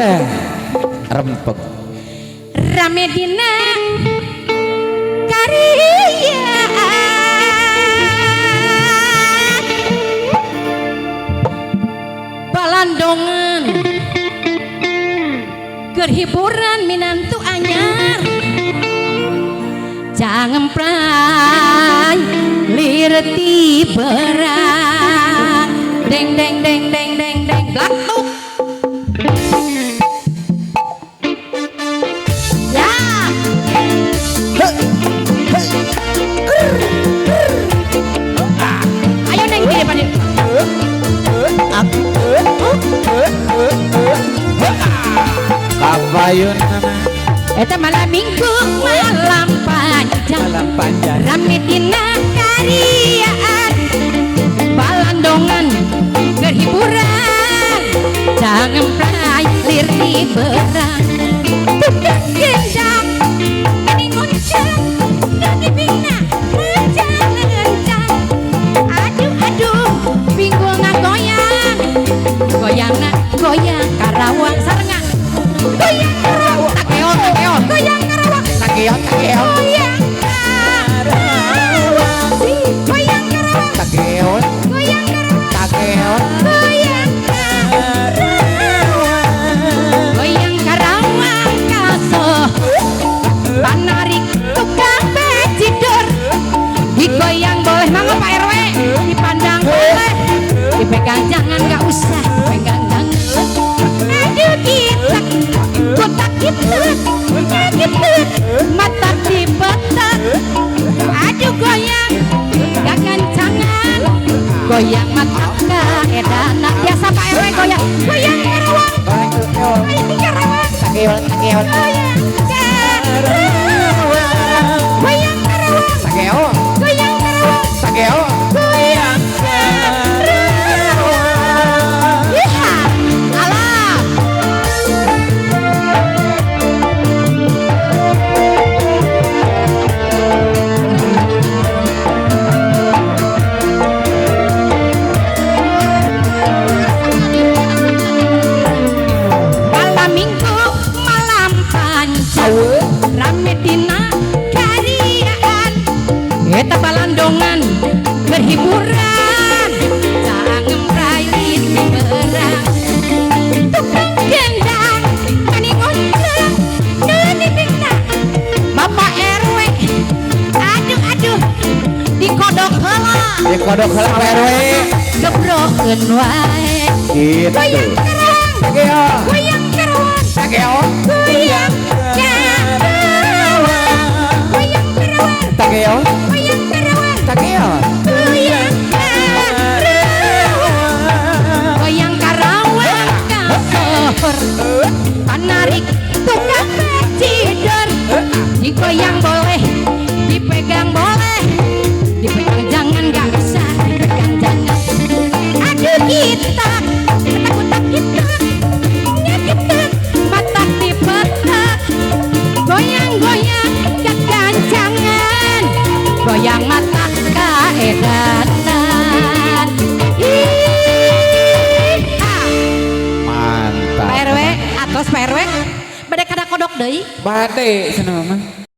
teh rempeg rame dina karyaan balandongan kerhiburan minantu anyar jangan pray lirti berat deng deng deng deng deng deng blatuk ya ayo neng di depan kapayun nama eta malam minggu malam panjang rame dina karyaan balandongan berhiburan jangan pray lirti berang tukang gendang ini ngoncang dari bina rencang aduh aduh pinggul ngagoyang goyang Karawang sarengan goyang Karawang takeon goyang Karawang takeon goyang Karawang goyang Karawang takeon goyang takeon goyang Karawang goyang Karawang kaso panarik tukang bejidor digoyang boleh mangga Pak RW dipandang boleh dipegang jangan gak usah pegang jangan aduh kita kotak kita mata dibetak aduh goyang gak gancangan goyang mata kaedana biasa Pak RW goyang Karawang ayo Karawang takeon goyang Karawang goyang Karawang takeon goyang Karawang takeon goyang Karawang iya alah malam minggu malam panjang rame dina karyaan eta balandongan berhiburan jangan pray lirti berang tukang gendang kani ngoncang dari bina Bapak RW aduh aduh dikodok heula dikodok heula Pak RW gebrokeun wae gitu goyang Karawang takeon goyang Karawang takeon goyang Karawang goyang Karawang takeon goyang Karawang takeon goyang Karawang goyang Karawang kasor panarik tukang bejidor digoyang boleh dipegang boleh dipegang jangan gak bisa dipegang jangan aduh kita ketak kita nyakitan mata dipetak goyang-goyang gak gancangan goyang mata kaedanan mantap Pak RW atos Pak RW bade kada kodok deui bade cenah mah